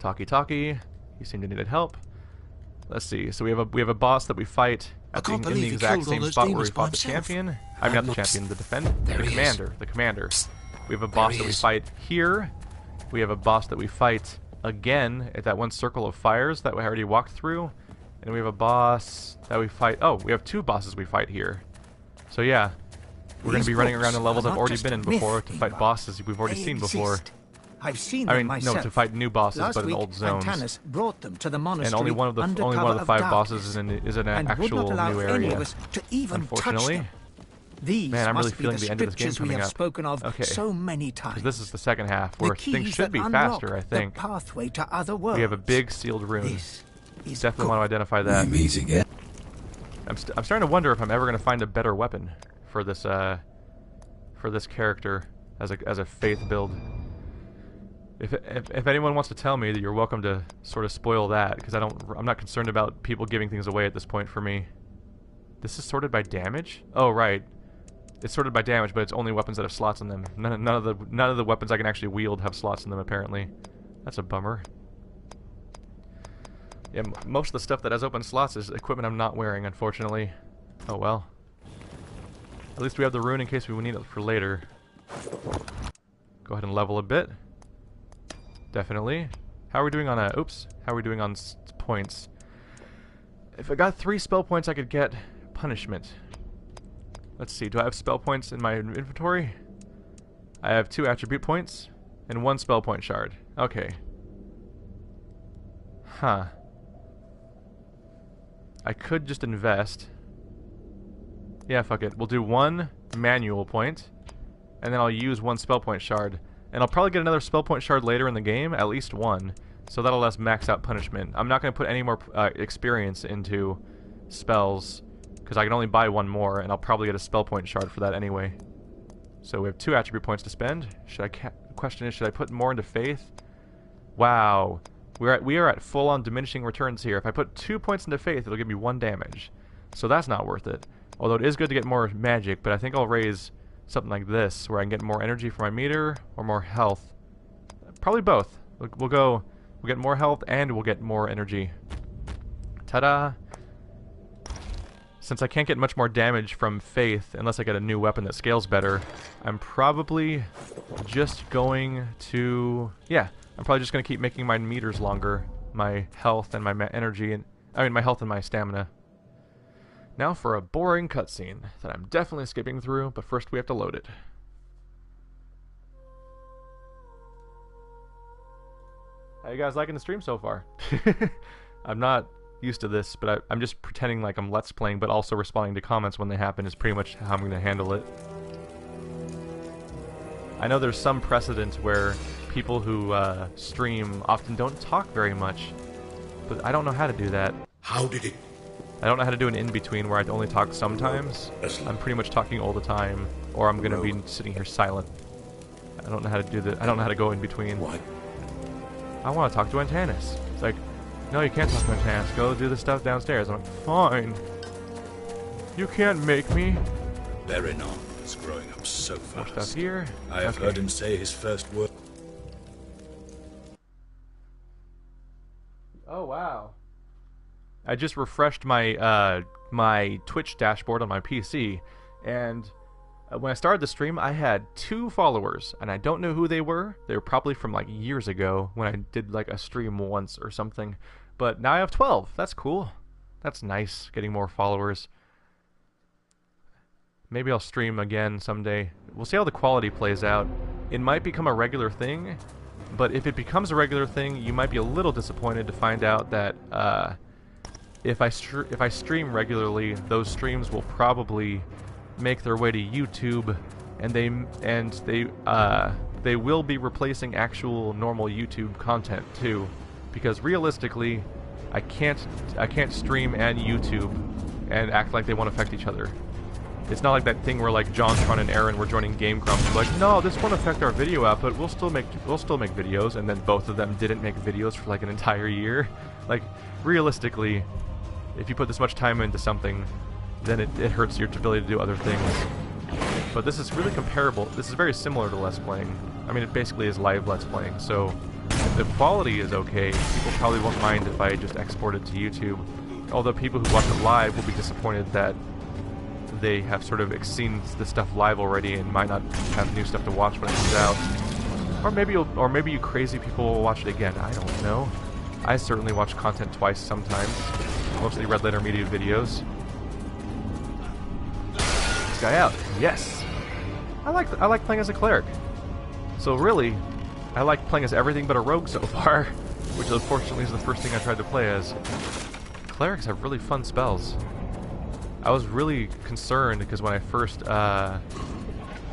Talkie. You seem to need help. Let's see. So we have a boss that we fight in the exact same spot where we fought the champion. I mean, not the champion, the commander. We have a boss that we fight here. We have a boss that we fight again at that one circle of fires that we already walked through. And we have a boss that we fight. Oh, we have 2 bosses we fight here. So yeah, we're going to be running around in levels I've already been in before to fight bosses we've already seen before. I've seen them myself. No, to fight new bosses, but in old zones. Brought them to the monastery, and only one of the 5 bosses is in an actual new area. Unfortunately. Man, I'm really feeling the end of this game coming up. Okay, so many times. Because this is the second half where things should be faster, I think. Pathway to other worlds. We have a big sealed rune. Definitely want to identify that. I'm starting to wonder if I'm ever going to find a better weapon for this character as a faith build. If anyone wants to tell me, that you're welcome to sort of spoil that, because I'm not concerned about people giving things away at this point for me. This is sorted by damage? Oh right, it's sorted by damage, but it's only weapons that have slots in them. None of the weapons I can actually wield have slots in them apparently. That's a bummer. Yeah, most of the stuff that has open slots is equipment I'm not wearing, unfortunately. Oh well. At least we have the rune in case we need it for later. Go ahead and level a bit. Definitely. How are we doing on how are we doing on points? If I got 3 spell points, I could get punishment. Let's see. Do I have spell points in my inventory? I have 2 attribute points and 1 spell point shard. Okay. Huh. I could just invest. Yeah, fuck it. We'll do 1 manual point, and then I'll use 1 spell point shard. And I'll probably get another spell point shard later in the game, at least 1. So that'll let us max out punishment. I'm not going to put any more experience into spells, because I can only buy 1 more, and I'll probably get a spell point shard for that anyway. So we have 2 attribute points to spend. The question is, should I put more into faith? Wow. We are at full-on diminishing returns here. If I put 2 points into faith, it'll give me 1 damage. So that's not worth it. Although it is good to get more magic, but I think I'll raise something like this, where I can get more energy for my meter, or more health. Probably both. We'll get more health, and we'll get more energy. Ta-da! Since I can't get much more damage from faith, unless I get a new weapon that scales better, I'm probably just going to... Yeah, I'm probably just going to keep making my meters longer. My health and my energy, and my health and my stamina. Now for a boring cutscene that I'm definitely skipping through, but first we have to load it. How you guys liking the stream so far? I'm not used to this, but I'm just pretending like I'm Let's Playing, but also responding to comments when they happen is pretty much how I'm going to handle it. I know there's some precedent where people who stream often don't talk very much, but I don't know how to do that. How did it? I don't know how to do an in-between where I only talk sometimes. I'm pretty much talking all the time, or I'm gonna be sitting here silent. I don't know how to do that. I don't know how to go in between. What? I want to talk to Antanas. It's like, no, you can't talk to Antanas. Go do the stuff downstairs. I'm like, fine. You can't make me. Berinon is growing up so fast. More stuff here. I have heard him say his first word. Oh wow. I just refreshed my my Twitch dashboard on my PC, and when I started the stream, I had 2 followers, and I don't know who they were. They were probably from like years ago when I did like a stream once or something. But now I have 12. That's cool. That's nice, getting more followers. Maybe I'll stream again someday. We'll see how the quality plays out. It might become a regular thing, but if it becomes a regular thing, you might be a little disappointed to find out that if I stream regularly, those streams will probably make their way to YouTube, and they will be replacing actual normal YouTube content too, because realistically, I can't stream and YouTube and act like they won't affect each other. It's not like that thing where like JonTron and Aaron were joining Game Grumps, like, no, this won't affect our video output. We'll still make videos, and then both of them didn't make videos for like an entire year. Like, realistically, if you put this much time into something, then it hurts your ability to do other things. But this is really comparable. This is very similar to Let's Playing. I mean, it basically is live Let's Playing, so the quality is okay. People probably won't mind if I just export it to YouTube. Although people who watch it live will be disappointed that they have sort of seen the stuff live already and might not have new stuff to watch when it comes out. Or maybe you crazy people will watch it again. I don't know. I certainly watch content twice sometimes, mostly Red Letter Media videos. This guy out. Yes. I like playing as a cleric. So really, I like playing as everything but a rogue so far, which unfortunately is the first thing I tried to play as. Clerics have really fun spells. I was really concerned because when I first, oh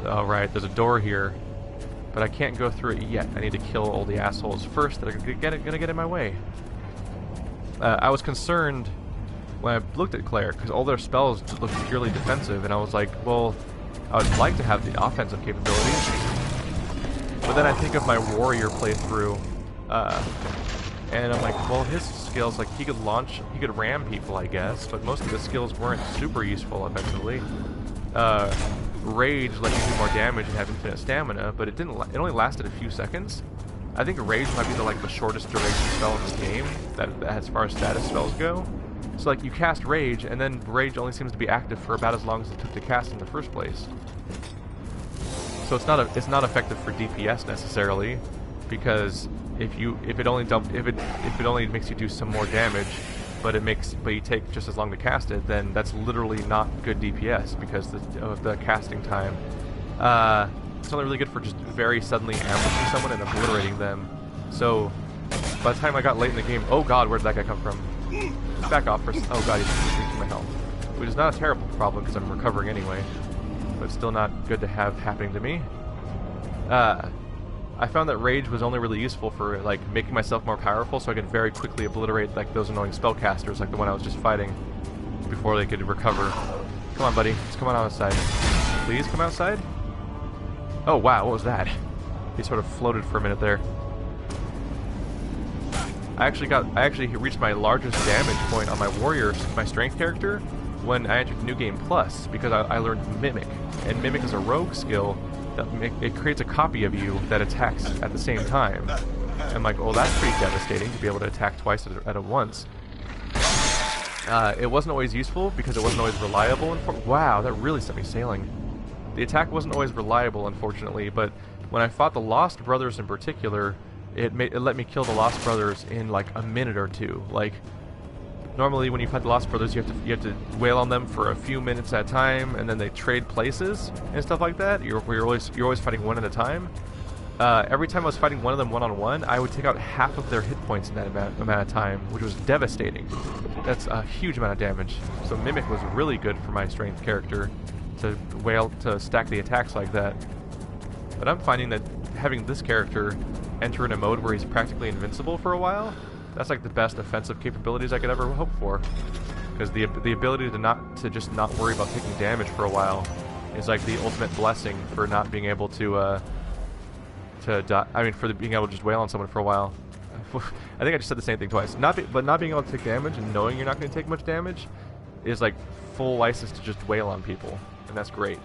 right, there's a door here, but I can't go through it yet. I need to kill all the assholes first that are gonna get in my way. I was concerned when I looked at Cleric because all their spells look purely defensive, and I was like, well, I would like to have the offensive capabilities. But then I think of my warrior playthrough, and I'm like, well, his skills, like, he could ram people, I guess, but most of his skills weren't super useful, effectively. Rage let you do more damage and have infinite stamina, but it only lasted a few seconds. I think Rage might be the shortest duration spell in this game, that as far as status spells go. So, like, you cast Rage, and then Rage only seems to be active for about as long as it took to cast in the first place. So it's not effective for DPS necessarily, because if it only makes you do some more damage, but you take just as long to cast it, then that's literally not good DPS because of the casting time. It's only really good for just very suddenly ambushing someone and obliterating them. So by the time I got late in the game, oh god, where did that guy come from? Back off for oh god, he's reaching my health, which is not a terrible problem because I'm recovering anyway, but it's still not good to have happening to me. I found that Rage was only really useful for like making myself more powerful, so I could very quickly obliterate like those annoying spellcasters, like the one I was just fighting, before they could recover. Come on, buddy, let's come on outside. Please come outside. Oh wow, what was that? He sort of floated for a minute there. I actually reached my largest damage point on my warrior, my strength character, when I entered New Game Plus, because I learned Mimic, and Mimic is a rogue skill. It creates a copy of you that attacks at the same time. I'm like, oh, that's pretty devastating to be able to attack twice at once. It wasn't always useful because it wasn't always reliable. Wow, that really set me sailing. The attack wasn't always reliable, unfortunately, but when I fought the Lost Brothers in particular, it let me kill the Lost Brothers in like a minute or two. Like, normally when you fight the Lost Brothers, you have to wail on them for a few minutes at a time, and then they trade places and stuff like that. You're always fighting one at a time. Every time I was fighting one of them one-on-one, I would take out half of their hit points in that amount of time, which was devastating. That's a huge amount of damage. So Mimic was really good for my strength character to stack the attacks like that. But I'm finding that having this character enter in a mode where he's practically invincible for a while, that's like the best offensive capabilities I could ever hope for. Because the ability to just not worry about taking damage for a while is like the ultimate blessing for not being able to die. I mean, for being able to just wail on someone for a while. I think I just said the same thing twice. But not being able to take damage and knowing you're not going to take much damage is like full license to just wail on people, and that's great.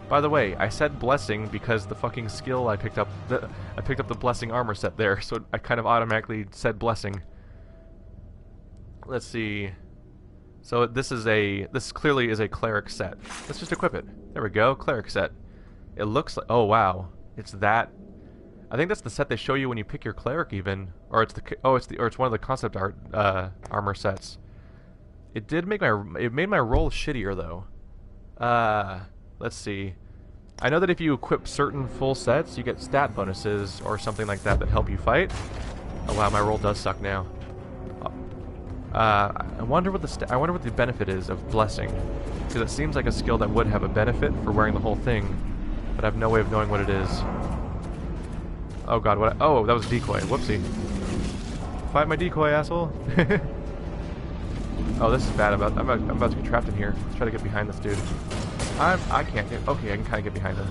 By the way, I said blessing because the fucking skill I picked up the blessing armor set there, so I kind of automatically said blessing. Let's see. So this clearly is a cleric set. Let's just equip it. There we go, cleric set. It looks like, oh wow, it's that. I think that's the set they show you when you pick your cleric, even, or it's one of the concept art armor sets. It made my roll shittier though. Let's see. I know that if you equip certain full sets, you get stat bonuses or something like that help you fight. Oh wow, my roll does suck now. I wonder what the benefit is of blessing, because it seems like a skill that would have a benefit for wearing the whole thing, but I have no way of knowing what it is. Oh god, what? Oh, that was a decoy. Whoopsie. Fight my decoy, asshole. Oh, this is bad. I'm about to get trapped in here. Let's try to get behind this dude. I can't get. Okay, I can kind of get behind him.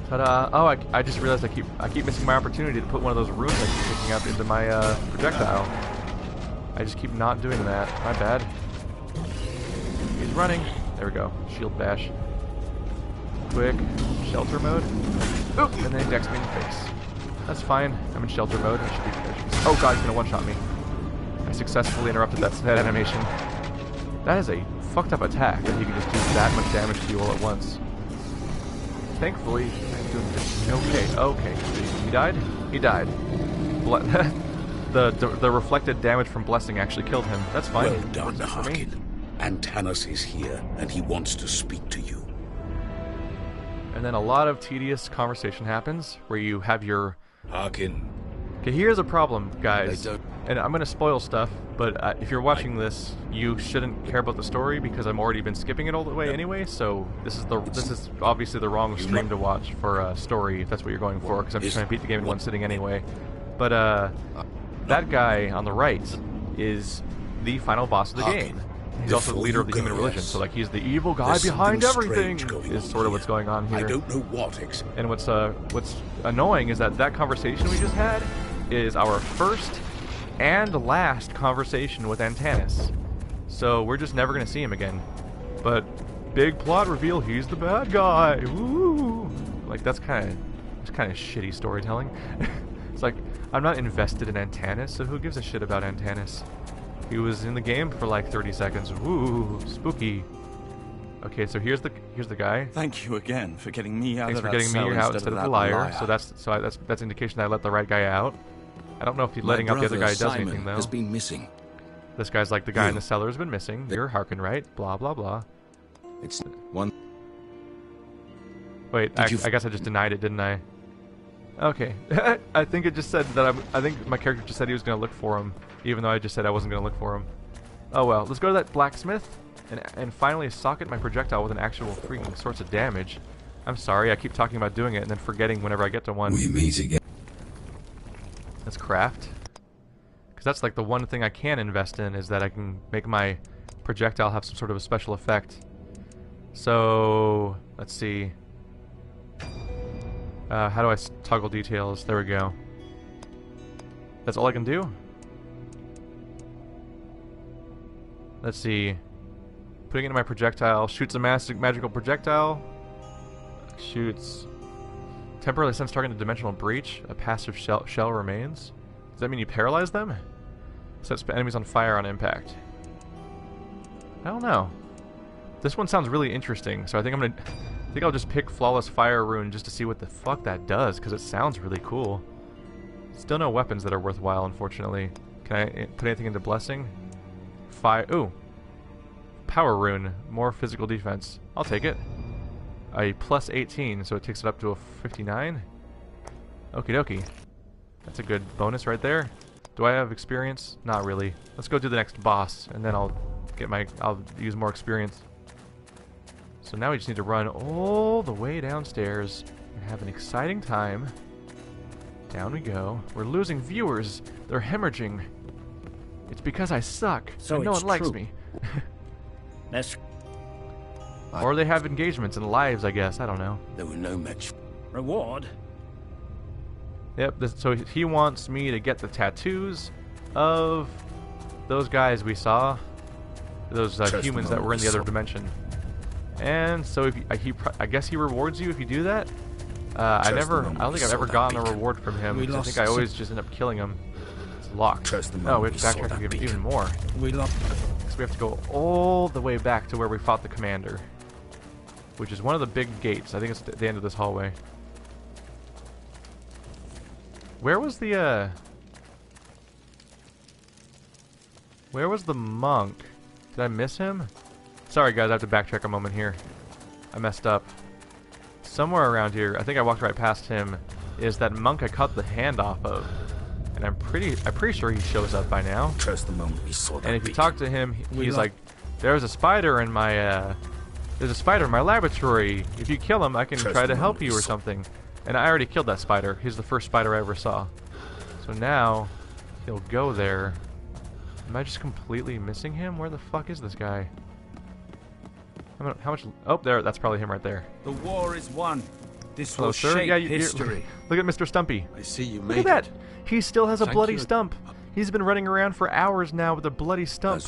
Ta-da! Oh, I just realized I keep missing my opportunity to put one of those runes I keep picking up into my projectile. I just keep not doing that. My bad. He's running. There we go. Shield bash. quick shelter mode. Oop! And then he decks me in the face. That's fine. I'm in shelter mode. I should be. Oh god, he's gonna one-shot me. I successfully interrupted that animation. That is a fucked up attack that he can just do that much damage to you all at once. Thankfully, I'm doing this. Okay. He died? He died. The reflected damage from blessing actually killed him. That's fine. Well done, Harkyn. Antanas is here, and he wants to speak to you. And then a lot of tedious conversation happens, where you have your... Harkyn. Okay, here's a problem, guys. And I'm gonna spoil stuff, but if you're watching this, you shouldn't care about the story because I've already been skipping it all the way anyway. So this is obviously the wrong stream to watch for story if that's what you're going for, because I'm just trying to beat the game in one sitting anyway. But that guy on the right is the final boss of the game. He's also the leader of the human religion, so like he's the evil guy behind everything. Is sort of what's going on here. I don't know what And what's annoying is that conversation we just had is our first and last conversation with Antanas. So we're just never gonna see him again. But big plot reveal, he's the bad guy. Woo! Like that's kind of shitty storytelling. It's like I'm not invested in Antanas, so who gives a shit about Antanas? He was in the game for like 30 seconds. Woo, spooky. Okay, so here's the guy. Thank you again for getting me out. Thanks for getting me out instead of the liar. So that's indication that I let the right guy out. I don't know if letting out the other guy does anything though. Has been missing. This guy's like the guy in the cellar has been missing. You're Harkyn, right? Blah blah blah. It's one. Wait, I guess I just denied it, didn't I? Okay. I think it just said that I think my character just said he was going to look for him, even though I just said I wasn't going to look for him. Oh well, let's go to that blacksmith and finally socket my projectile with an actual freaking source of damage. I'm sorry, I keep talking about doing it and then forgetting whenever I get to one. We meet again. Let's craft. Because that's like the one thing I can invest in, is that I can make my projectile have some sort of a special effect. So, let's see. How do I toggle details? There we go. That's all I can do? Let's see. Putting it in my projectile. Shoots a magical projectile. Shoots. Temporarily sends target into dimensional breach. A passive shell remains. Does that mean you paralyze them? Sets enemies on fire on impact. I don't know. This one sounds really interesting, so I think I'll just pick Flawless Fire Rune just to see what the fuck that does, because it sounds really cool. Still no weapons that are worthwhile, unfortunately. Can I put anything into Blessing? Ooh. Power Rune. More physical defense. I'll take it. A plus 18, so it takes it up to a 59. Okie dokie. That's a good bonus right there. Do I have experience? Not really. Let's go do the next boss, and then I'll use more experience. So now we just need to run all the way downstairs and have an exciting time. Down we go. We're losing viewers. They're hemorrhaging. It's because I suck. So and no one likes me. Or they have engagements and lives, I guess. I don't know. There were no match. Reward? Yep, so he wants me to get the tattoos of those guys we saw. Those humans that were in the other dimension. And so if I guess he rewards you if you do that. I don't think I've ever gotten a reward from him. I think I always just end up killing him. It's locked. Oh, we have to backtrack to give even more. So we have to go all the way back to where we fought the commander, which is one of the big gates. I think it's the end of this hallway. Where was the monk? Did I miss him? Sorry guys, I have to backtrack a moment here. I messed up. Somewhere around here, I think I walked right past him, is that monk I cut the hand off of. And I'm pretty sure he shows up by now. Trust the moment we saw that. And if you talk to him, he's like, there's a spider in my laboratory. If you kill him, I can try to help you or something. And I already killed that spider. He's the first spider I ever saw. So now he'll go there. Am I just completely missing him? Where the fuck is this guy? How much? Oh, there. That's probably him right there. The war is won. This Hello, will sir. shape Yeah, history. Look at Mr. Stumpy. I see you Look made at that. it. He still has a Thank bloody you. stump. He's been running around for hours now with a bloody stump.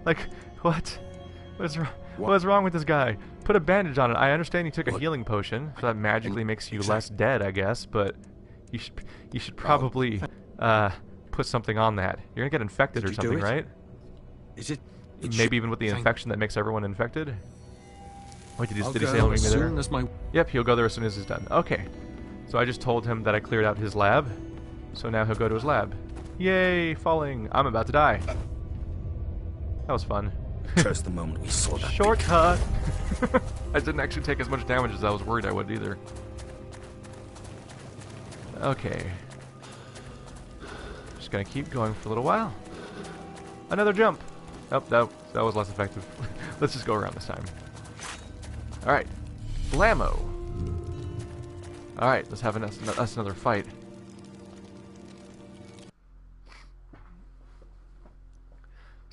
Like, what? What's wrong with this guy? put a bandage on it. I understand you took a healing potion, so that magically makes you less dead, I guess, but you should probably put something on that. You're gonna get infected or something, right? Is it? Maybe even with the infection that makes everyone infected? Wait, did he say he'll meet me there? Yep, he'll go there as soon as he's done. Okay. So I just told him that I cleared out his lab. So now he'll go to his lab. Yay, falling. I'm about to die. That was fun. Just the moment we saw that. Shortcut! I didn't actually take as much damage as I was worried I would either. Okay. Just gonna keep going for a little while. Another jump! Oh, that was less effective. Let's just go around this time. Alright. Blammo! Alright, let's have us another fight.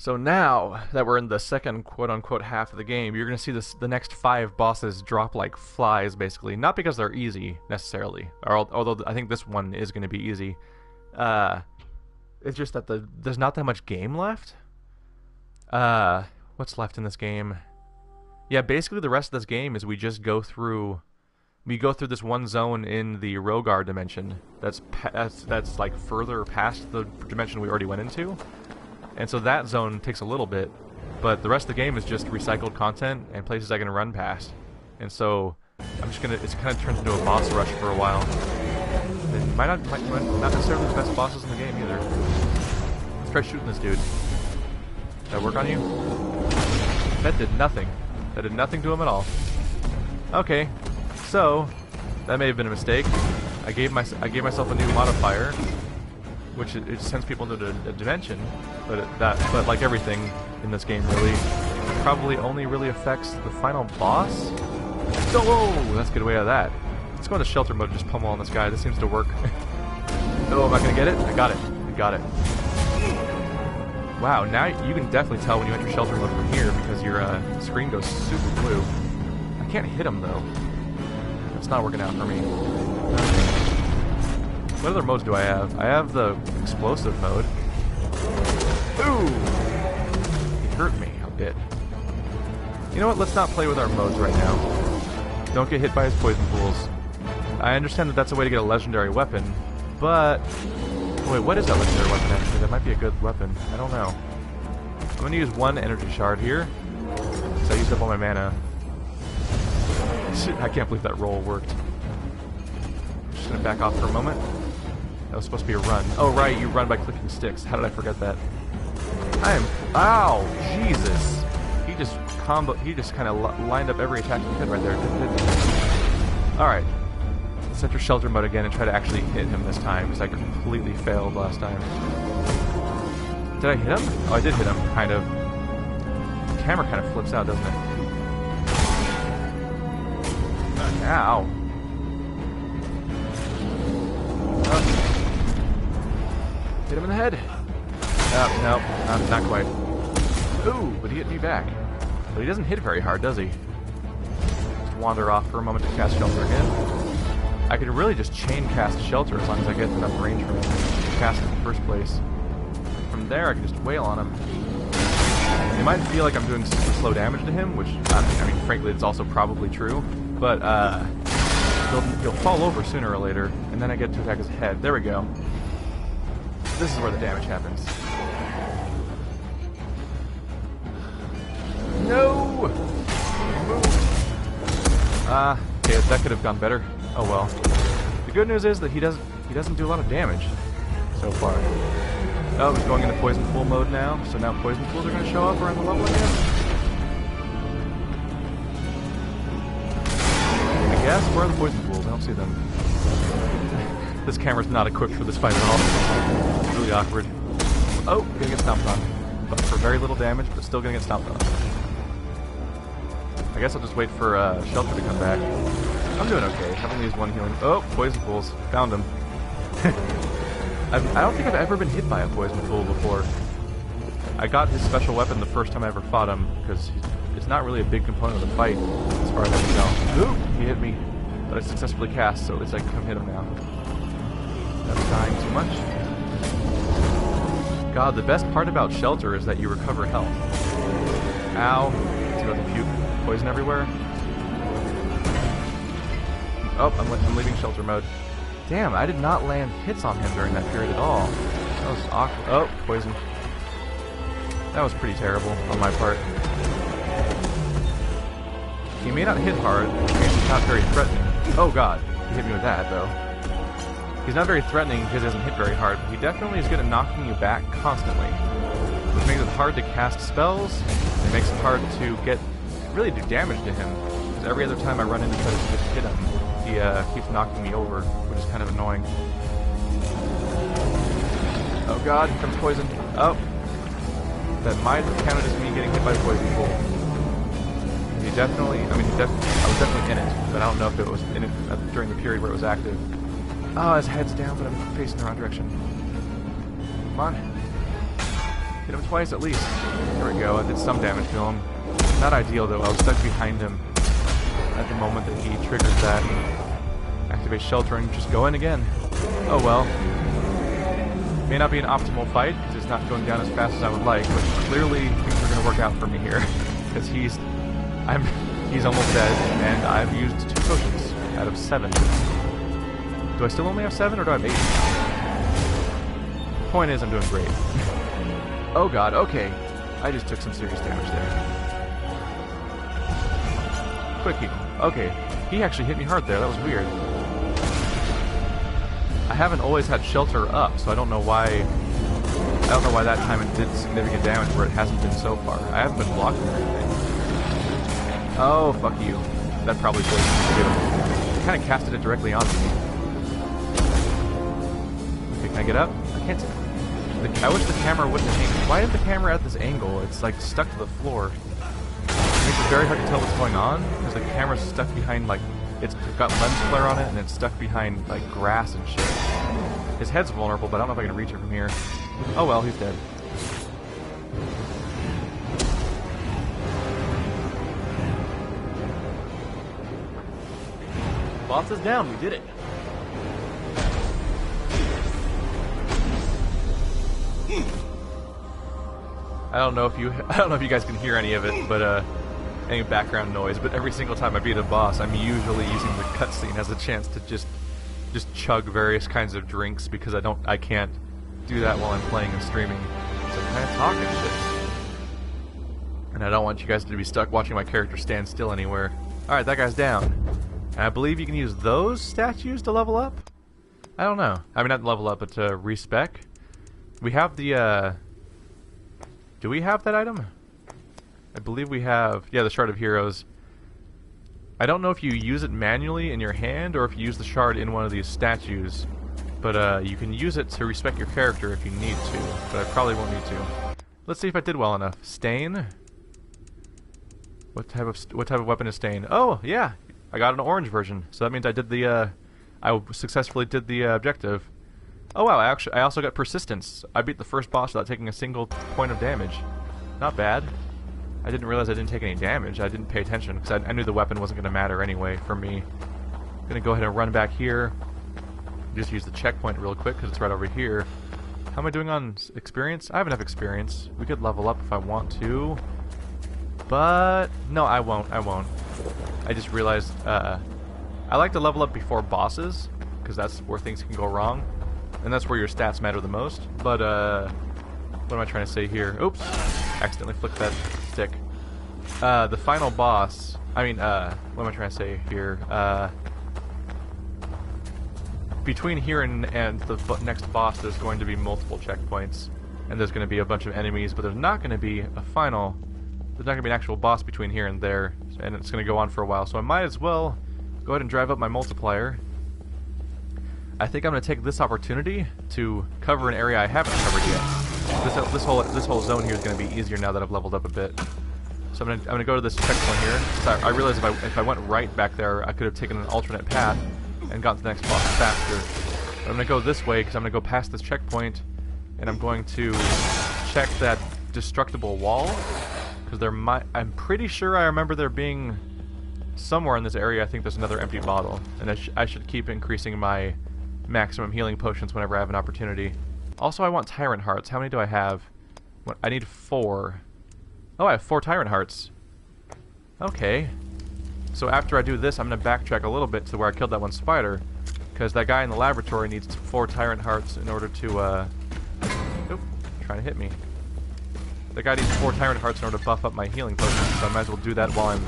So now that we're in the second quote-unquote half of the game, you're going to see the next 5 bosses drop like flies, basically. Not because they're easy, necessarily. Although I think this one is going to be easy. It's just that there's not that much game left. What's left in this game? Yeah, basically the rest of this game is we just go through... We go through this one zone in the Rhogar dimension that's like further past the dimension we already went into. And so that zone takes a little bit, but the rest of the game is just recycled content and places I can run past. And so I'm just it's kind of turned into a boss rush for a while. It might not necessarily be the best bosses in the game either. Let's try shooting this dude. Did that work on you? That did nothing. That did nothing to him at all. Okay, so that may have been a mistake. I gave myself a new modifier, which it sends people into a dimension, but like everything in this game, really, it probably only really affects the final boss. So, whoa, let's get away out of that. Let's go into shelter mode and just pummel on this guy. This seems to work. Oh, am I gonna get it? I got it. I got it. Wow, now you can definitely tell when you enter shelter mode from here because your screen goes super blue. I can't hit him though. It's not working out for me. Okay. What other modes do I have? I have the explosive mode. Ooh! He hurt me a bit. You know what? Let's not play with our modes right now. Don't get hit by his poison pools. I understand that that's a way to get a legendary weapon, but... Wait, what is that legendary weapon actually? That might be a good weapon. I don't know. I'm going to use one energy shard here, because I used up all my mana. I can't believe that roll worked. I'm just going to back off for a moment. That was supposed to be a run. Oh, right, you run by clicking sticks. How did I forget that? Ow! Jesus! He just kind of lined up every attack he could right there. Alright. Let's enter shelter mode again and try to actually hit him this time, because I completely failed last time. Did I hit him? Oh, I did hit him, kind of. The camera kind of flips out, doesn't it? Ow! Hit him in the head. No, not quite. Ooh, but he hit me back. But he doesn't hit very hard, does he? Just wander off for a moment to cast shelter again. I could really just chain cast shelter as long as I get enough range from it to cast it in the first place. From there, I can just wail on him. It might feel like I'm doing super slow damage to him, which, I mean, frankly, it's also probably true. But, he'll fall over sooner or later, and then I get to attack his head. There we go. This is where the damage happens. No! Okay, that could have gone better. Oh well. The good news is that he doesn't do a lot of damage so far. Oh, he's going into poison pool mode now, so now poison pools are going to show up around the level again. I guess, where are the poison pools? I don't see them. This camera's not equipped for this fight at all. It's really awkward. Oh, gonna get stomped on. But for very little damage, but still gonna get stomped on. I guess I'll just wait for shelter to come back. I'm doing okay. I've only used one healing. Oh, poison pools. Found him. I don't think I've ever been hit by a poison pool before. I got his special weapon the first time I ever fought him, because it's not really a big component of the fight, as far as I can tell. Ooh, he hit me. But I successfully cast, so at least I can come hit him now. That's dying too much. God, the best part about shelter is that you recover health. Ow. See about the puke? Poison everywhere? Oh, I'm leaving shelter mode. Damn, I did not land hits on him during that period at all. That was awkward. Oh, poison. That was pretty terrible on my part. He may not hit hard, because he's not very threatening. Oh god, he hit me with that, though. He's not very threatening because he doesn't hit very hard, but he definitely is good at knocking you back constantly. Which makes it hard to cast spells, it makes it hard to really do damage to him. Because every other time I run in and try to just hit him, he keeps knocking me over, which is kind of annoying. Oh god, here comes poison. Oh. That might have counted as me getting hit by poison bolt. He definitely, I was definitely in it, but I don't know if it was in it during the period where it was active. Oh, his head's down, but I'm facing the wrong direction. Come on. Hit him twice at least. There we go, I did some damage to him. Not ideal though, I was stuck behind him at the moment that he triggers that. Activate shelter and just go in again. Oh well. May not be an optimal fight, because it's not going down as fast as I would like, but clearly things are going to work out for me here. Because he's almost dead, and I've used 2 potions out of 7. Do I still only have 7, or do I have 8? Point is, I'm doing great. Oh god, okay. I just took some serious damage there. Quick heal. Okay, he actually hit me hard there, that was weird. I haven't always had shelter up, so I don't know why that time it did significant damage where it hasn't been so far. I haven't been blocking or anything. Oh, fuck you. That probably poisoned me too. It kind of casted it directly onto me. Okay, can I get up? I can't. I wish the camera wouldn't have aimed. Why is the camera at this angle? It's like stuck to the floor. It makes it very hard to tell what's going on, because the camera's stuck behind, like, it's got lens flare on it, and it's stuck behind, like, grass and shit. His head's vulnerable, but I don't know if I can reach it from here. Oh well, he's dead. Boss is down, we did it. I don't know if you guys can hear any of it, but any background noise, but every single time I beat a boss, I'm usually using the cutscene as a chance to just chug various kinds of drinks, because I can't do that while I'm playing and streaming. So I'm kind of talking shit. And I don't want you guys to be stuck watching my character stand still anywhere. Alright, that guy's down. And I believe you can use those statues to level up? I don't know. I mean, not level up, but to respec. We have the, do we have that item? I believe we have, yeah, the Shard of Heroes. I don't know if you use it manually in your hand or if you use the shard in one of these statues, but you can use it to respec your character if you need to, but I probably won't need to. Let's see if I did well enough. Stain? What type of weapon is Stain? Oh, yeah, I got an orange version, so that means I did the I successfully did the objective. Oh wow, I also got Persistence. I beat the first boss without taking a single point of damage. Not bad. I didn't realize I didn't take any damage. I didn't pay attention because I knew the weapon wasn't going to matter anyway for me. I'm going to go ahead and run back here. Just use the checkpoint real quick because it's right over here. How am I doing on experience? I have enough experience. We could level up if I want to. But no, I won't. I won't. I just realized I like to level up before bosses because that's where things can go wrong. And that's where your stats matter the most. But what am I trying to say here? Oops. Accidentally flicked that stick. The final boss, what am I trying to say here? Between here and the next boss, there's going to be multiple checkpoints, and there's going to be a bunch of enemies, but there's not going to be a final, there's not going to be an actual boss between here and there, and it's going to go on for a while, so I might as well go ahead and drive up my multiplier. I think I'm going to take this opportunity to cover an area I haven't covered yet. This whole zone here is going to be easier now that I've leveled up a bit. So I'm gonna go to this checkpoint here. So I realized if I went right back there, I could have taken an alternate path and gotten to the next boss faster. But I'm gonna go this way because I'm gonna go past this checkpoint, and I'm going to check that destructible wall because I'm pretty sure I remember there being somewhere in this area. I think there's another empty bottle, and I should keep increasing my maximum healing potions whenever I have an opportunity. Also, I want Tyrant Hearts. How many do I have? I need 4. Oh, I have 4 Tyrant Hearts. Okay. So after I do this, I'm going to backtrack a little bit to where I killed that one spider, because that guy in the laboratory needs 4 tyrant hearts in order to, Oop, trying to hit me. That guy needs 4 tyrant hearts in order to buff up my healing potions, so I might as well do that while I'm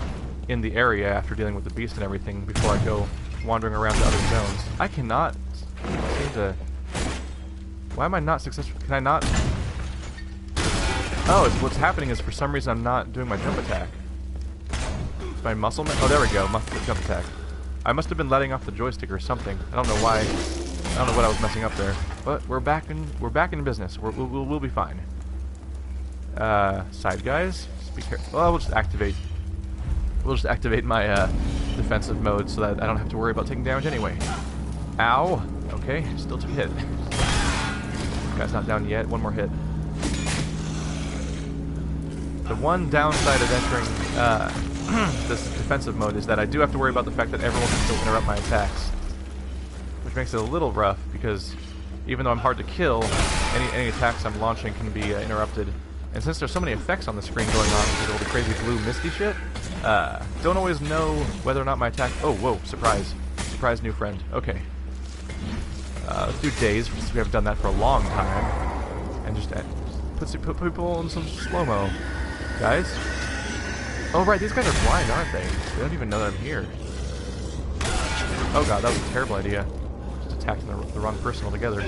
in the area after dealing with the beast and everything before I go wandering around to other zones. I cannot seem to... Why am I not successful? Can I not... Oh, what's happening is for some reason I'm not doing my jump attack. Is my muscle... Oh, there we go. Jump attack. I must have been letting off the joystick or something. I don't know why. I don't know what I was messing up there. But we're back in business. We'll be fine. Side guys. Just be careful. Well, we'll just activate my defensive mode so that I don't have to worry about taking damage anyway. Ow. Okay, still took a hit. Guy's not down yet. One more hit. The one downside of entering this defensive mode is that I do have to worry about the fact that everyone can still interrupt my attacks, which makes it a little rough because even though I'm hard to kill, any attacks I'm launching can be interrupted. And since there's so many effects on the screen going on with all the crazy blue misty shit, don't always know whether or not my attack... Oh, whoa, surprise. Surprise new friend. Okay. Let's do days, since we haven't done that for a long time. And just put people in some slow-mo. Guys? Oh, right, these guys are blind, aren't they? They don't even know that I'm here. Oh god, that was a terrible idea. Just attacking the wrong person altogether.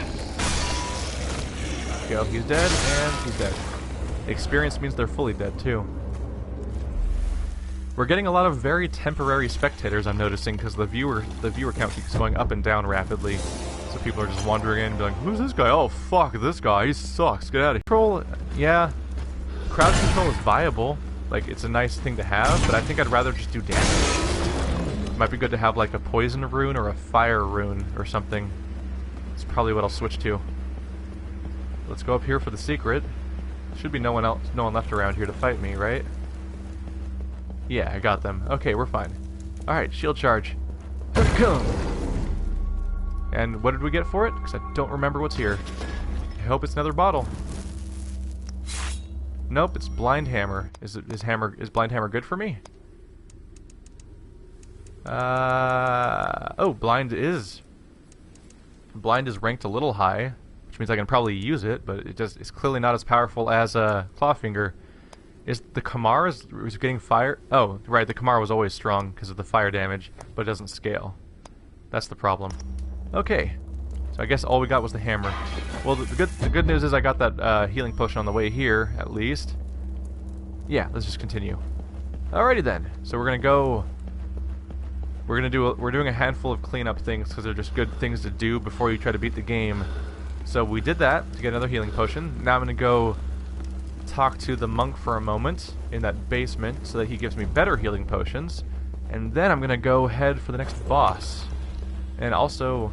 Go, he's dead, and he's dead. Experience means they're fully dead, too. We're getting a lot of very temporary spectators, I'm noticing, because the viewer count keeps going up and down rapidly. So people are just wandering in and be like, who's this guy? Oh, fuck this guy, he sucks, get out of here. Control, yeah. Crowd control is viable. Like, it's a nice thing to have, but I think I'd rather just do damage. It might be good to have, like, a poison rune or a fire rune or something. That's probably what I'll switch to. Let's go up here for the secret. Should be no one left around here to fight me, right? Yeah, I got them. Okay, we're fine. Alright, shield charge. Here it comes! And what did we get for it? Because I don't remember what's here. I hope it's another bottle. Nope, it's blind hammer. Is blind hammer good for me? Oh, blind is ranked a little high, which means I can probably use it, but it's clearly not as powerful as Clawfinger. Is the Kamar is getting fire? Oh, right, the Kamar was always strong because of the fire damage, but it doesn't scale. That's the problem. Okay, so I guess all we got was the hammer. Well, the good news is I got that healing potion on the way here, at least. Yeah, let's just continue. Alrighty then. So we're gonna go. We're doing a handful of cleanup things because they're just good things to do before you try to beat the game. So we did that to get another healing potion. Now I'm gonna go talk to the monk for a moment in that basement so that he gives me better healing potions, and then I'm gonna go head for the next boss. And also,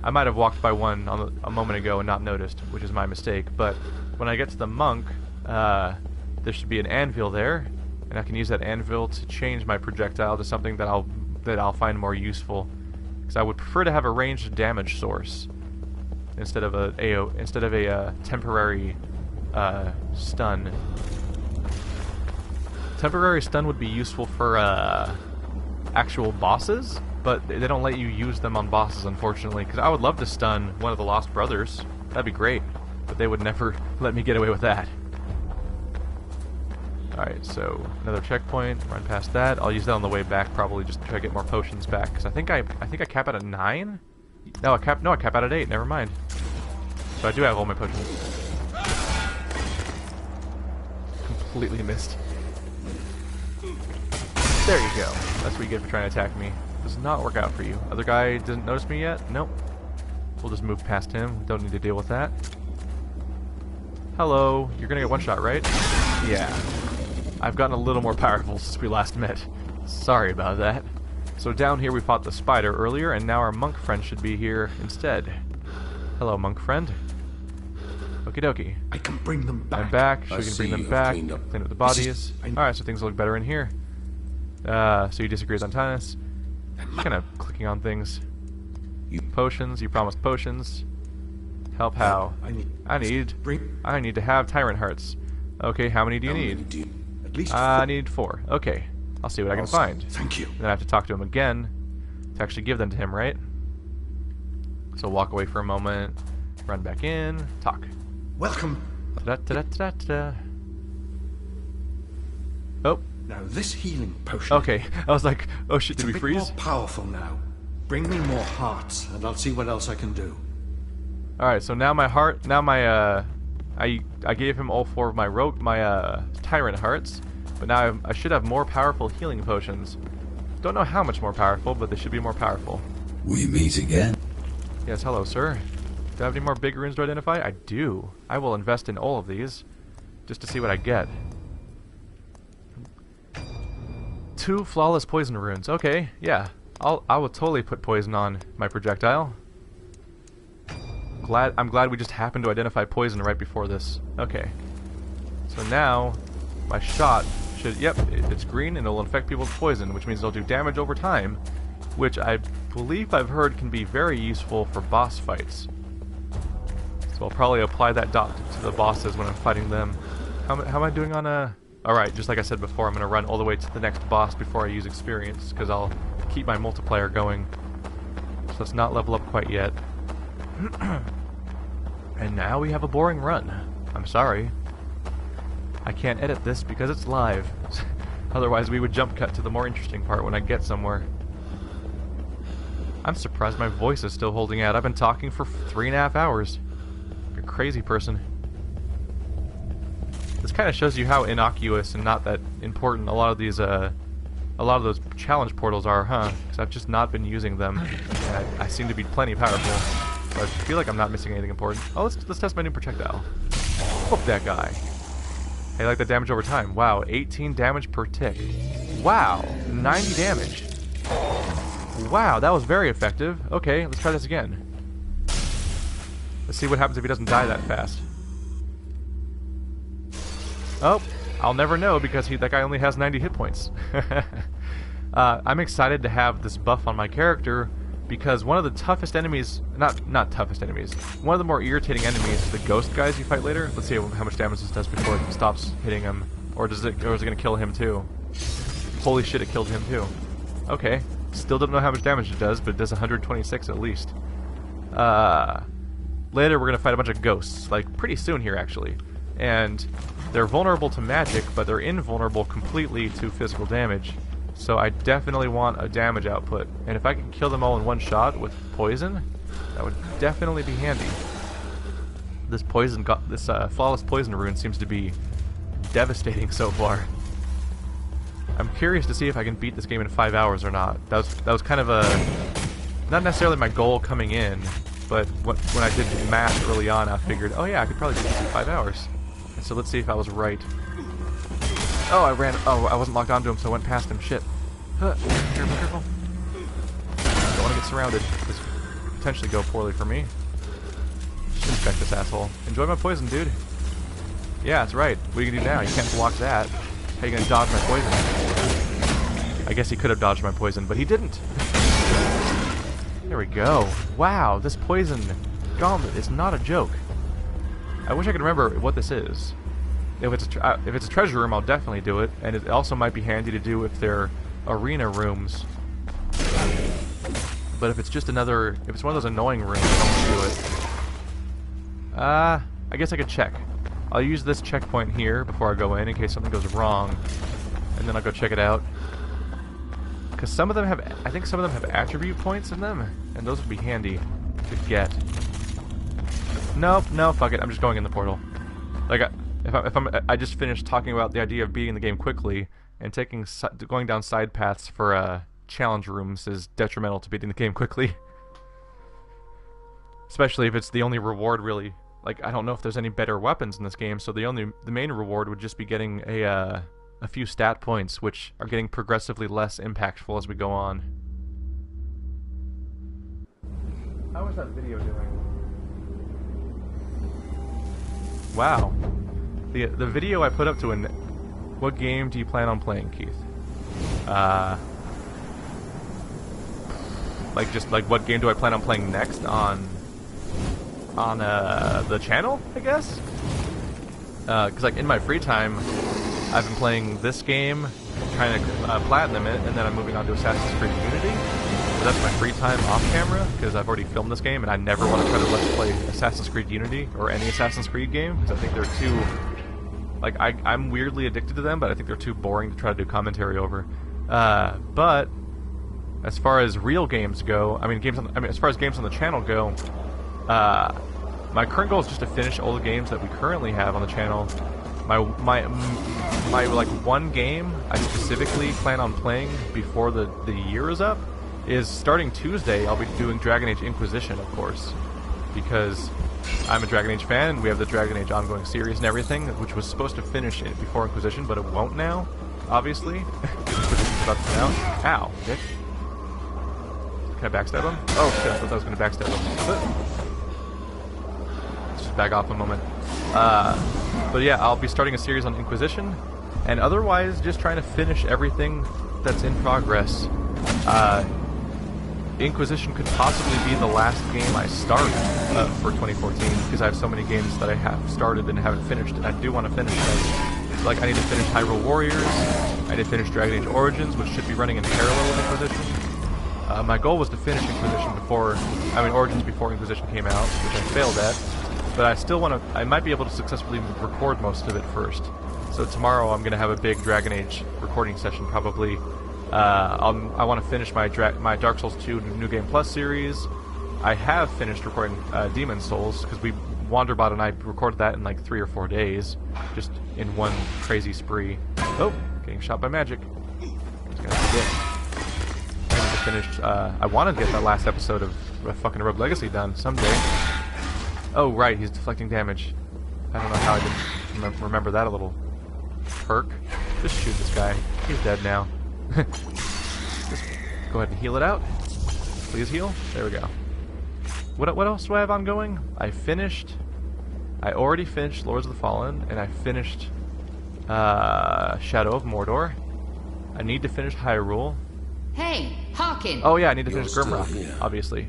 I might have walked by one a moment ago and not noticed, which is my mistake, but when I get to the monk, there should be an anvil there, and I can use that anvil to change my projectile to something that I'll find more useful, because I would prefer to have a ranged damage source instead of a temporary stun. Temporary stun would be useful for actual bosses, but they don't let you use them on bosses, unfortunately, because I would love to stun one of the Lost Brothers. That'd be great, but they would never let me get away with that. Alright, so another checkpoint, run past that. I'll use that on the way back, probably just to try to get more potions back, because I think I cap out at 9? No, I cap out at 8, never mind. So I do have all my potions. Completely missed. There you go. That's what you get for trying to attack me. Does not work out for you. Other guy didn't notice me yet? Nope. We'll just move past him. Don't need to deal with that. Hello. You're gonna get one shot, right? Yeah. I've gotten a little more powerful since we last met. Sorry about that. So down here we fought the spider earlier, and now our monk friend should be here instead. Hello, monk friend. Okie dokie. I can bring them back. I'm back, so we can bring them back. Clean up the bodies. Alright, so things look better in here. So you disagree with Antanas. Just kind of clicking on things. Potions, you promised potions. Help how? I need to have tyrant hearts. Okay, how many do you need? At least I need 4. Okay. I'll see what I can find. Thank you. And then I have to talk to him again to actually give them to him, right? So walk away for a moment, run back in, talk. Welcome. Ta-da-ta-da-ta-da-ta-da. Oh. Now this healing potion. Okay, I was like, oh shit, did we It's a bit freeze? more powerful now. Bring me more hearts, and I'll see what else I can do. All right, so now my heart, I gave him all 4 of my tyrant hearts, but now I should have more powerful healing potions. Don't know how much more powerful, but they should be more powerful. We meet again. Yes, hello, sir. Do I have any more big runes to identify? I do. I will invest in all of these, just to see what I get. 2 flawless poison runes. Okay, yeah. I will totally put poison on my projectile. I'm glad we just happened to identify poison right before this. Okay. So now, my shot should... Yep, it's green and it'll infect people with poison, which means it'll do damage over time, which I believe I've heard can be very useful for boss fights. So I'll probably apply that dot to the bosses when I'm fighting them. How am I doing on a... Alright, just like I said before, I'm going to run all the way to the next boss before I use experience, because I'll keep my multiplier going. So let's not level up quite yet. And now we have a boring run. I'm sorry. I can't edit this because it's live. Otherwise we would jump cut to the more interesting part when I get somewhere. I'm surprised my voice is still holding out. I've been talking for 3.5 hours. You're a crazy person. This kind of shows you how innocuous and not that important a lot of those challenge portals are, huh? Because I've just not been using them. And I seem to be plenty powerful. So I feel like I'm not missing anything important. Oh, let's test my new projectile. Whoop that guy. Hey, I like the damage over time. Wow, 18 damage per tick. Wow, 90 damage. Wow, that was very effective. Okay, let's try this again. Let's see what happens if he doesn't die that fast. Oh, I'll never know because that guy only has 90 hit points. I'm excited to have this buff on my character because one of the toughest enemies, not toughest enemies, one of the more irritating enemies is the ghost guys you fight later. Let's see how much damage this does before it stops hitting him, or is it going to kill him too? Holy shit, it killed him too. Okay, still don't know how much damage it does, but it does 126 at least. Later we're going to fight a bunch of ghosts, like pretty soon here actually, and they're vulnerable to magic, but they're invulnerable completely to physical damage. So I definitely want a damage output, and if I can kill them all in one shot with poison, that would definitely be handy. This flawless poison rune seems to be devastating so far. I'm curious to see if I can beat this game in 5 hours or not. That was kind of not necessarily my goal coming in, but when I did math early on, I figured, oh yeah, I could probably do this in 5 hours. And so let's see if I was right. Oh, I wasn't locked onto him, so I went past him. Shit. Careful, careful. Don't want to get surrounded. This could potentially go poorly for me. Just infect this asshole. Enjoy my poison, dude. Yeah, that's right. What are you gonna do now? You can't block that. How are you gonna dodge my poison? I guess he could have dodged my poison, but he didn't. There we go. Wow, this poison gauntlet is not a joke. I wish I could remember what this is. If it's a treasure room, I'll definitely do it, and it also might be handy to do if they're arena rooms. But if it's just if it's one of those annoying rooms, I won't do it. I guess I could check. I'll use this checkpoint here before I go in case something goes wrong, and then I'll go check it out. Because some of them have, I think some of them have attribute points in them, and those would be handy to get. Nope, no, fuck it, I'm just going in the portal. Like, I just finished talking about the idea of beating the game quickly, and going down side paths for challenge rooms is detrimental to beating the game quickly. Especially if it's the only reward really. Like, I don't know if there's any better weapons in this game, so the main reward would just be getting a few stat points, which are getting progressively less impactful as we go on. How is that video doing? Wow. The video I put up to what game do you plan on playing, Keith? Like what game do I plan on playing next on the channel, I guess? Because like in my free time, I've been playing this game, trying to platinum it, and then I'm moving on to Assassin's Creed Unity. But that's my free time off camera, because I've already filmed this game, and I never want to try to let's play Assassin's Creed Unity, or any Assassin's Creed game, because I think they're too... Like, I'm weirdly addicted to them, but I think they're too boring to try to do commentary over. But as far as real games go, as far as games on the channel go, my current goal is just to finish all the games that we currently have on the channel. My like one game I specifically plan on playing before the year is up is starting Tuesday. I'll be doing Dragon Age Inquisition, of course, because I'm a Dragon Age fan, and we have the Dragon Age ongoing series and everything, which was supposed to finish it before Inquisition, but it won't now, obviously. Inquisition's about to come out. Ow, Nick. Can I backstab him? Oh shit, I thought I was going to backstab him. Let's just back off a moment. But yeah, I'll be starting a series on Inquisition, and otherwise just trying to finish everything that's in progress. Inquisition could possibly be the last game I start for 2014, because I have so many games that I have started and haven't finished, and I do want to finish them. Like, I need to finish Hyrule Warriors, I need to finish Dragon Age Origins, which should be running in parallel with Inquisition. My goal was to finish Inquisition Origins before Inquisition came out, which I failed at, but I still want to, I might be able to successfully record most of it first. So tomorrow I'm going to have a big Dragon Age recording session, probably. I want to finish my Dark Souls 2 New Game Plus series. I have finished recording Demon Souls, because Wanderbot and I recorded that in like 3 or 4 days, just in one crazy spree. Oh, getting shot by magic. Just gonna forget. I need to finish. I wanted to get that last episode of fucking Rogue Legacy done someday. Oh right, he's deflecting damage. I don't know how I didn't remember that a little perk. Just shoot this guy. He's dead now. Just go ahead and heal it out. Please heal. There we go. What else do I have ongoing? I already finished Lords of the Fallen, and I finished Shadow of Mordor. I need to finish Hyrule. Hey, Harkyn! Oh yeah, I need to finish Grimrock, obviously.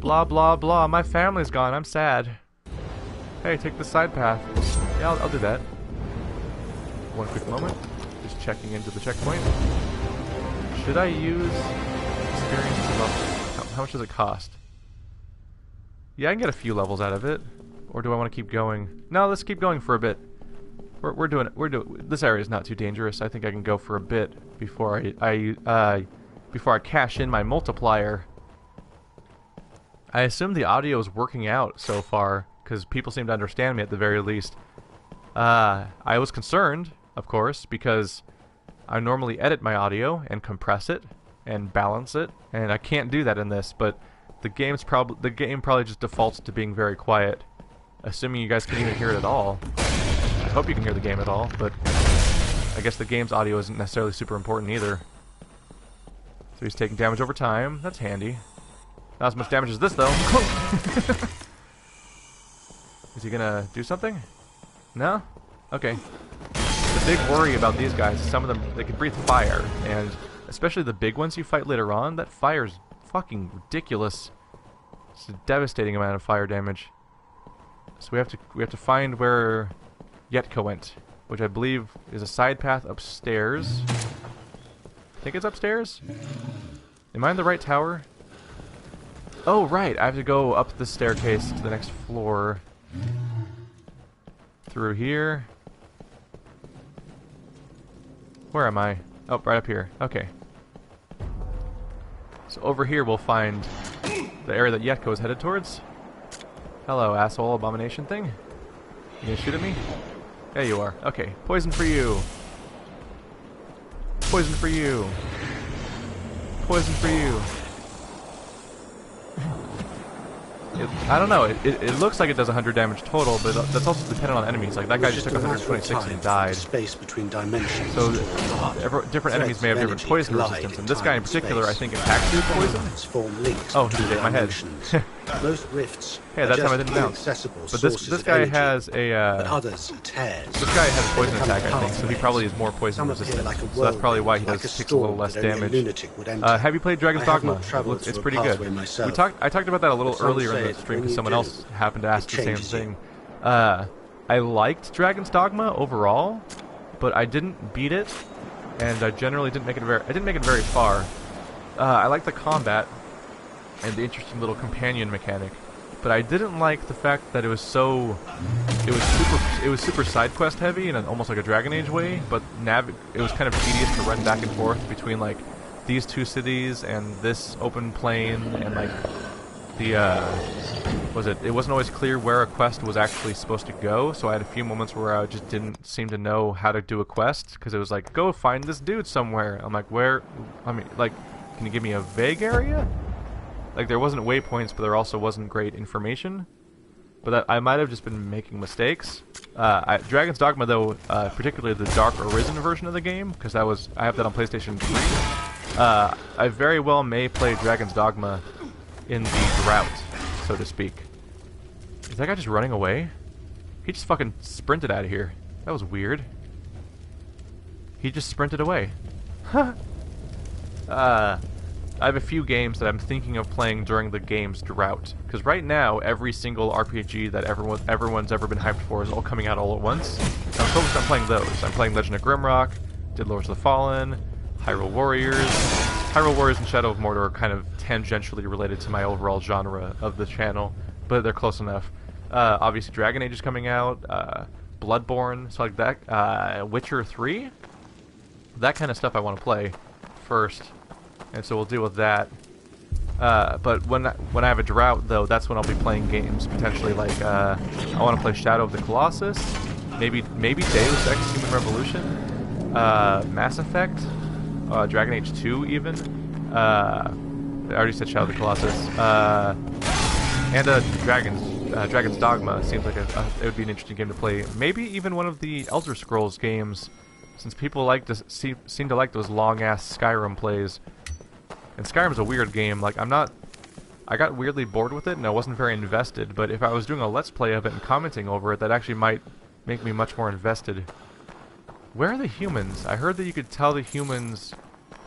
Blah blah blah, my family's gone, I'm sad. Hey, take the side path. Yeah, I'll do that. One quick moment. Just checking into the checkpoint. Should I use experience level? How much does it cost? Yeah, I can get a few levels out of it. Or do I want to keep going? No, let's keep going for a bit. We're doing it. This area is not too dangerous. I think I can go for a bit before I cash in my multiplier. I assume the audio is working out so far, because people seem to understand me at the very least. I was concerned, of course, because I normally edit my audio and compress it and balance it, and I can't do that in this. But the game probably just defaults to being very quiet, assuming you guys can even hear it at all. I hope you can hear the game at all, but I guess the game's audio isn't necessarily super important either. So he's taking damage over time. That's handy. Not as much damage as this, though. Is he gonna do something? No? Okay. The big worry about these guys is some of them, they can breathe fire, and especially the big ones you fight later on, that fire's fucking ridiculous. It's a devastating amount of fire damage. So we have to find where Yetka went, which I believe is a side path upstairs. I think it's upstairs? Am I in the right tower? Oh, right, I have to go up the staircase to the next floor. Through here. Where am I? Oh, right up here. Okay. So over here we'll find the area that Yetko is headed towards. Hello, asshole abomination thing. You gonna shoot at me? There you are. Okay. Poison for you. Poison for you. Poison for you. I don't know, it looks like it does 100 damage total, but that's also dependent on enemies. Like, that guy just took 126 and died. Space between dimensions. So, different enemies may have different poison resistance, and this guy in particular, I think, attacks you with poison. Oh, he hit my head. Most rifts hey, that time I didn't bounce. But this guy has a, this guy has a poison attack, I think, so he probably is more poison resistant. So that's probably why he takes a little less damage. Have you played Dragon's Dogma? It's pretty good. I talked about that a little earlier in the stream because someone else happened to ask the same thing. I liked Dragon's Dogma overall, but I didn't beat it and I generally didn't make it very far. I like the combat and the interesting little companion mechanic, but I didn't like the fact that it was super side quest heavy in almost like a Dragon Age way, but it was kind of tedious to run back and forth between like these two cities and this open plain, and like the it wasn't always clear where a quest was actually supposed to go, so I had a few moments where I just didn't seem to know how to do a quest, because it was like, go find this dude somewhere. I'm like, where? I mean, like, can you give me a vague area? Like, there wasn't waypoints, but there also wasn't great information. But I might have just been making mistakes. Dragon's Dogma, though, particularly the Dark Arisen version of the game, because I have that on PlayStation 3. I very well may play Dragon's Dogma in the drought, so to speak. Is that guy just running away? He just fucking sprinted out of here. That was weird. He just sprinted away. I have a few games that I'm thinking of playing during the game's drought, because right now every single RPG that everyone's ever been hyped for is all coming out all at once. And I'm focused on playing those. I'm playing Legend of Grimrock, Did Lords of the Fallen, Hyrule Warriors. Hyrule Warriors and Shadow of Mordor are kind of tangentially related to my overall genre of the channel, but they're close enough. Obviously Dragon Age is coming out, Bloodborne, so like that, Witcher 3? That kind of stuff I want to play first, and so we'll deal with that. But when I have a drought, though, that's when I'll be playing games, potentially like, I want to play Shadow of the Colossus, maybe Deus Ex Human Revolution, Mass Effect, Dragon Age 2 even, I already said Shadow of the Colossus, and Dragon's Dogma seems like it would be an interesting game to play. Maybe even one of the Elder Scrolls games, since people seem to like those long-ass Skyrim plays. And Skyrim's a weird game. Like, I got weirdly bored with it, and I wasn't very invested, but if I was doing a Let's Play of it and commenting over it, that actually might make me much more invested. Where are the humans? I heard that you could tell the humans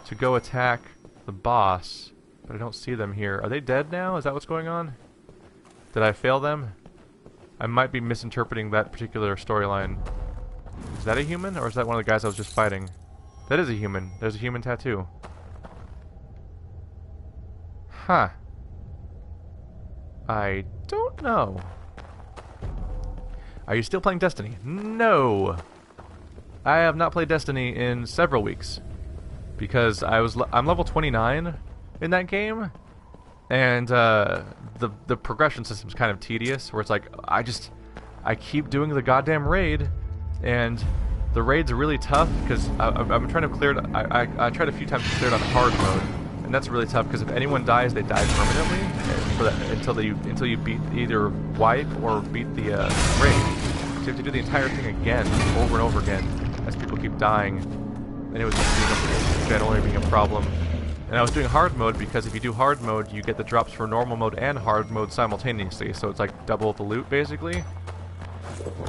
to go attack the boss, but I don't see them here. Are they dead now? Is that what's going on? Did I fail them? I might be misinterpreting that particular storyline. Is that a human, or is that one of the guys I was just fighting? That is a human. There's a human tattoo. Huh. I don't know. Are you still playing Destiny? No! I have not played Destiny in several weeks. Because I'm level 29 in that game, and the progression system's kind of tedious, where it's like, I keep doing the goddamn raid, and the raid's really tough, because I'm trying to clear it. I tried a few times to clear it on hard mode, and that's really tough, because if anyone dies, they die permanently, until you beat either wipe or beat the raid. So you have to do the entire thing again, over and over again, as people keep dying. And it was just generally being a problem. And I was doing hard mode because if you do hard mode, you get the drops for normal mode and hard mode simultaneously, so it's like double the loot basically.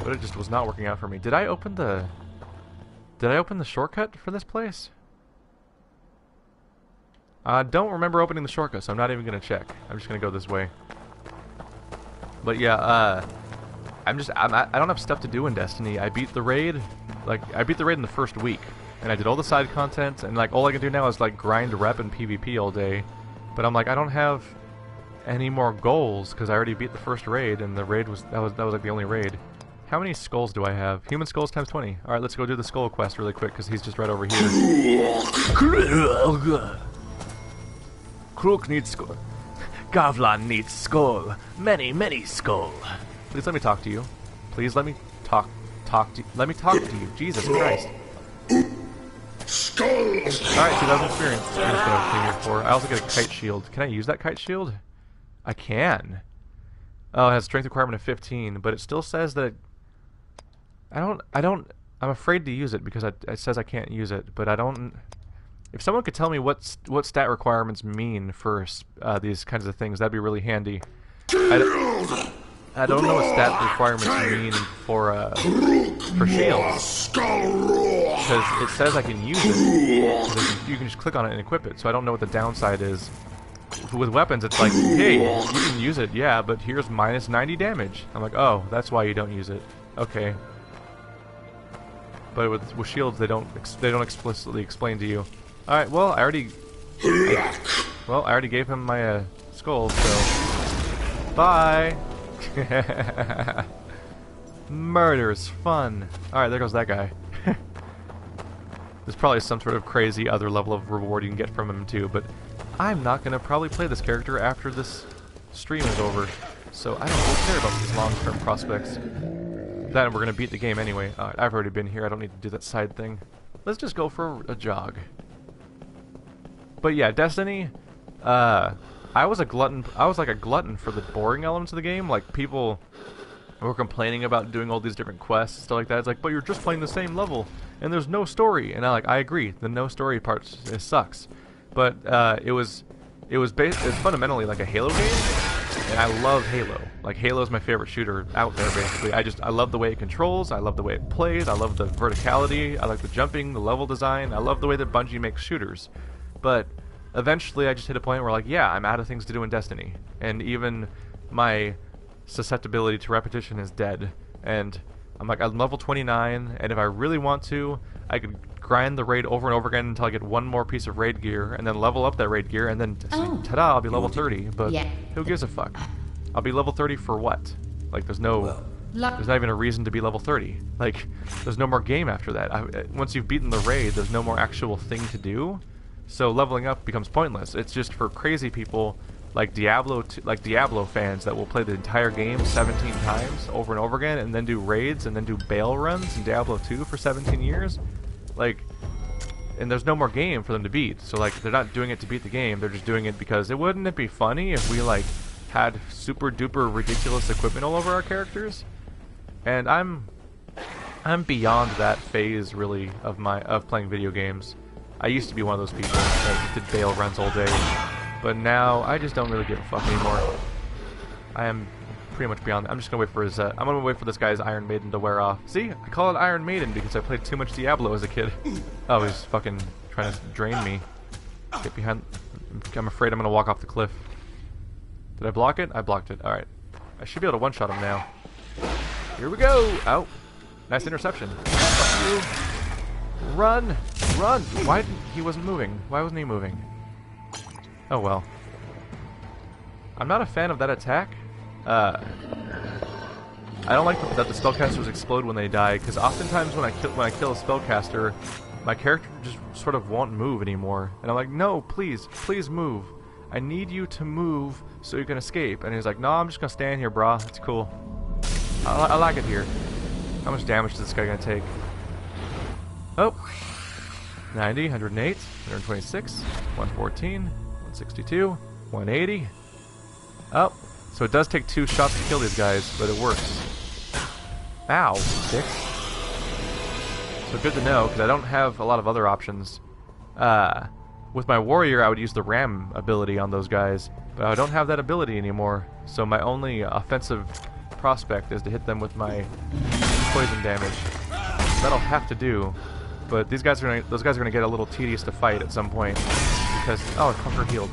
But it just was not working out for me. Did I open the shortcut for this place? I don't remember opening the shortcut, so I'm not even gonna check. I'm just gonna go this way. But yeah, I don't have stuff to do in Destiny. I beat the raid in the first week. And I did all the side content, and like all I can do now is like grind rep and PvP all day. But I'm like, I don't have any more goals because I already beat the first raid, and the raid was like the only raid. How many skulls do I have? Human skulls times 20. All right, let's go do the skull quest really quick because he's just right over here. Krook needs skull. Gavlan needs skull. Many skull. Please let me talk to you. Please let me talk to you. Let me talk to you. Jesus Christ. Skulls! Alright, 2000 experience. That's what I came here for. I also get a kite shield. Can I use that kite shield? I can. Oh, it has strength requirement of 15, but it still says that I'm afraid to use it because it says I can't use it, but I don't... If someone could tell me what stat requirements mean for these kinds of things, that'd be really handy. I don't know what stat requirements mean for shields. Because it says I can use it. You can just click on it and equip it, so I don't know what the downside is. With weapons, it's like, hey, you can use it, yeah, but here's minus 90 damage. I'm like, oh, that's why you don't use it. Okay. But with shields, they don't explicitly explain to you. All right, well, I already gave him my skull, so bye. Murder's fun. All right, there goes that guy. There's probably some sort of crazy other level of reward you can get from him too, but I'm not gonna probably play this character after this stream is over, so I don't really care about these long-term prospects. Then we're gonna beat the game anyway. I've already been here. I don't need to do that side thing. Let's just go for a jog. But yeah, Destiny. I was a glutton. I was like a glutton for the boring elements of the game. Like people were complaining about doing all these different quests and stuff like that. It's like, but you're just playing the same level, and there's no story. And I agree. The no story part sucks. But it was fundamentally like a Halo game. And I love Halo. Like, Halo is my favorite shooter out there, basically. I love the way it controls, I love the way it plays, I love the verticality, I like the jumping, the level design, I love the way that Bungie makes shooters. But eventually I just hit a point where, like, yeah, I'm out of things to do in Destiny. And even my susceptibility to repetition is dead. And I'm like, I'm level 29, and if I really want to, I could grind the raid over and over again until I get one more piece of raid gear, and then level up that raid gear, and then ta-da, I'll be level 30. But who gives a fuck? I'll be level 30 for what? Like, there's not even a reason to be level 30. Like, there's no more game after that. Once you've beaten the raid, there's no more actual thing to do. So leveling up becomes pointless. It's just for crazy people like Diablo fans that will play the entire game 17 times over and over again, and then do raids, and then do bail runs in Diablo 2 for 17 years. Like, and there's no more game for them to beat. So like, they're not doing it to beat the game. They're just doing it because wouldn't it be funny if we like had super duper ridiculous equipment all over our characters? And I'm beyond that phase really of playing video games. I used to be one of those people that did bail runs all day, but now I just don't really give a fuck anymore. I am pretty much beyond that. I'm just gonna wait for his. I'm gonna wait for this guy's Iron Maiden to wear off. See, I call it Iron Maiden because I played too much Diablo as a kid. Oh, he's fucking trying to drain me. Get behind. I'm afraid I'm gonna walk off the cliff. Did I block it? I blocked it. All right. I should be able to one-shot him now. Here we go. Ow. Nice interception. Fuck you. Run! Run! Why he wasn't moving? Why wasn't he moving? Oh well. I'm not a fan of that attack. I don't like that the spellcasters explode when they die, because oftentimes when I kill a spellcaster, my character just sort of won't move anymore. And I'm like, no, please, please move. I need you to move so you can escape. And he's like, no, I'm just gonna stand here, brah. It's cool. I like it here. How much damage is this guy gonna take? Oh, 90, 108, 126, 114, 162, 180. Oh, so it does take 2 shots to kill these guys, but it works. Ow, dick. So good to know, because I don't have a lot of other options. With my warrior, I would use the ram ability on those guys, but I don't have that ability anymore. So my only offensive prospect is to hit them with my poison damage. That'll have to do. But those guys are gonna get a little tedious to fight at some point, because Conquer healed.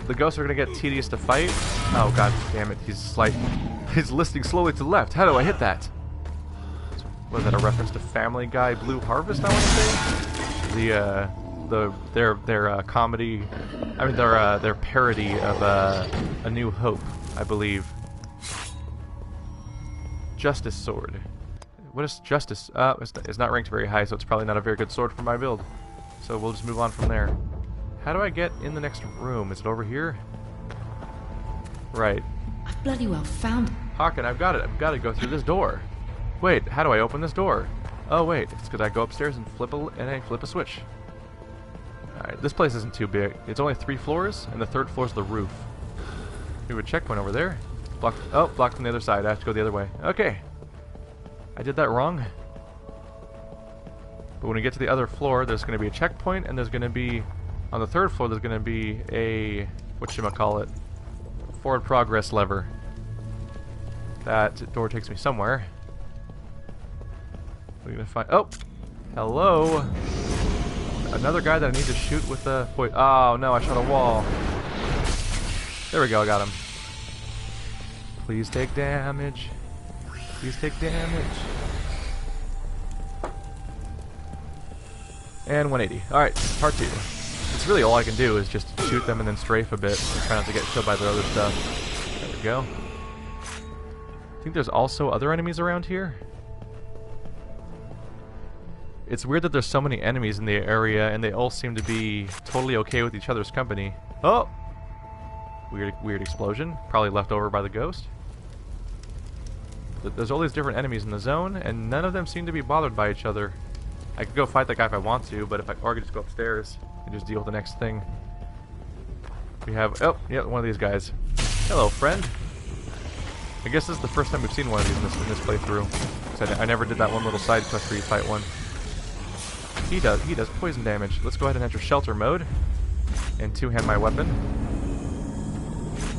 The ghosts are gonna get tedious to fight. Oh god damn it! He's listing slowly to the left. How do I hit that? Was that a reference to Family Guy Blue Harvest? I want to say their comedy. I mean their parody of A New Hope, I believe. Justice Sword. What is Justice? It's not ranked very high, so it's probably not a very good sword for my build. So we'll just move on from there. How do I get in the next room? Is it over here? Right. I bloody well found it. Harkyn, I've got it. I've got to go through this door. Wait, how do I open this door? Oh wait, it's because I go upstairs and flip a switch. Alright, this place isn't too big. It's only 3 floors, and the 3rd floor is the roof. We have a checkpoint over there. Blocked. Oh, blocked from the other side. I have to go the other way. Okay. I did that wrong. But when we get to the other floor, there's going to be a checkpoint, and there's going to be, on the 3rd floor, there's going to be a, whatchamacallit, forward progress lever. That door takes me somewhere. We're going to find, oh! Hello! Another guy that I need to shoot with the, oh no, I shot a wall. There we go, I got him. Please take damage. Please take damage. And 180. Alright, part 2. It's really all I can do is just shoot them and then strafe a bit and try not to get killed by their other stuff. There we go. I think there's also other enemies around here. It's weird that there's so many enemies in the area and they all seem to be totally okay with each other's company. Oh! Weird explosion. Probably left over by the ghost. There's all these different enemies in the zone and none of them seem to be bothered by each other. I could go fight that guy if I want to, but or I could just go upstairs and just deal with the next thing. We have, oh, yeah, one of these guys. Hello, friend. I guess this is the first time we've seen one of these in this playthrough. So I never did that one little side quest where you fight one. He does poison damage. Let's go ahead and enter shelter mode and two-hand my weapon.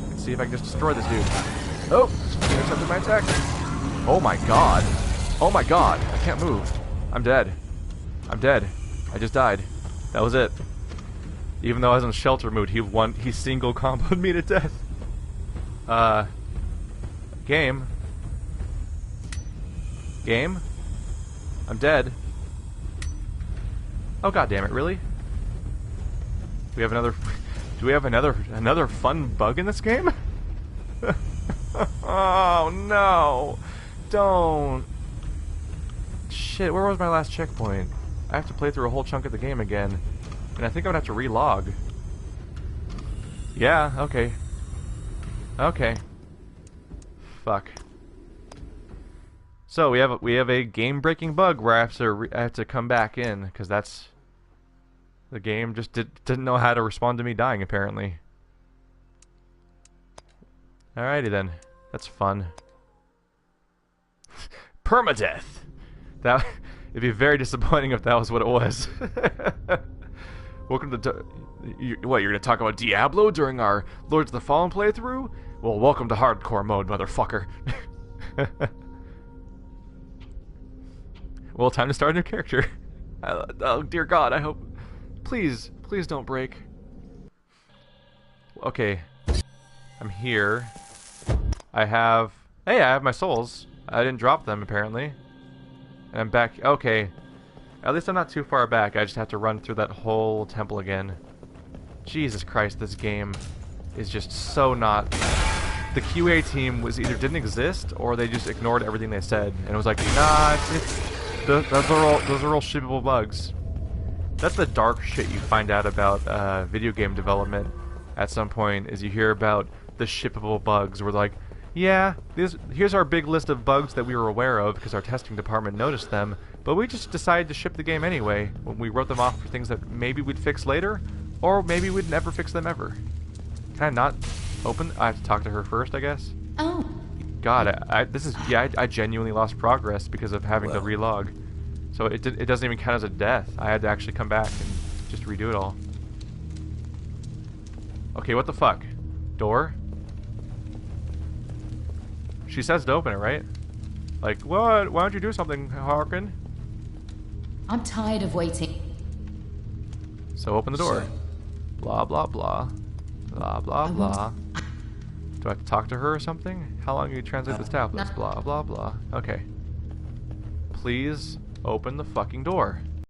Let's see if I can just destroy this dude. Oh, he intercepted my attack. Oh my god. Oh my god. I can't move. I'm dead. I'm dead. I just died. That was it. Even though I was in shelter mode, he single comboed me to death. Game. I'm dead. Oh god damn it, really? We have another do we have another fun bug in this game? Oh no. Don't. Shit, where was my last checkpoint? I have to play through a whole chunk of the game again. And I think I'm gonna have to relog. Yeah, okay. Okay. Fuck. So we have a game-breaking bug where I have to come back in because that's the game just didn't know how to respond to me dying apparently. Alrighty then, that's fun. Permadeath. That it'd be very disappointing if that was what it was. Welcome to what? You're gonna talk about Diablo during our Lords of the Fallen playthrough? Well, welcome to hardcore mode, motherfucker. Well, time to start a new character. Oh dear God, I hope. Please don't break. Okay, I'm here. I have my souls. I didn't drop them apparently, and I'm back. Okay, at least I'm not too far back. I just have to run through that whole temple again. Jesus Christ, this game is just so not. The QA team was either didn't exist or they just ignored everything they said and it was like, nah, those are all shippable bugs. That's the dark shit you find out about video game development at some point, is you hear about the shippable bugs. We're like, yeah, here's our big list of bugs that we were aware of because our testing department noticed them, but we just decided to ship the game anyway when we wrote them off for things that maybe we'd fix later, or maybe we'd never fix them ever. Can I not open? I have to talk to her first, I guess. Oh. God, I genuinely lost progress because of having to relog. So it doesn't even count as a death. I had to actually come back and just redo it all. Okay, what the fuck? Door? She says to open it, right? Like, what? Why don't you do something, Harkyn? I'm tired of waiting. So open the door. Blah, blah, blah. Blah, blah, blah. Do I have to talk to her or something? How long do you translate this tablets? Blah, blah, blah. Okay. Please open the fucking door.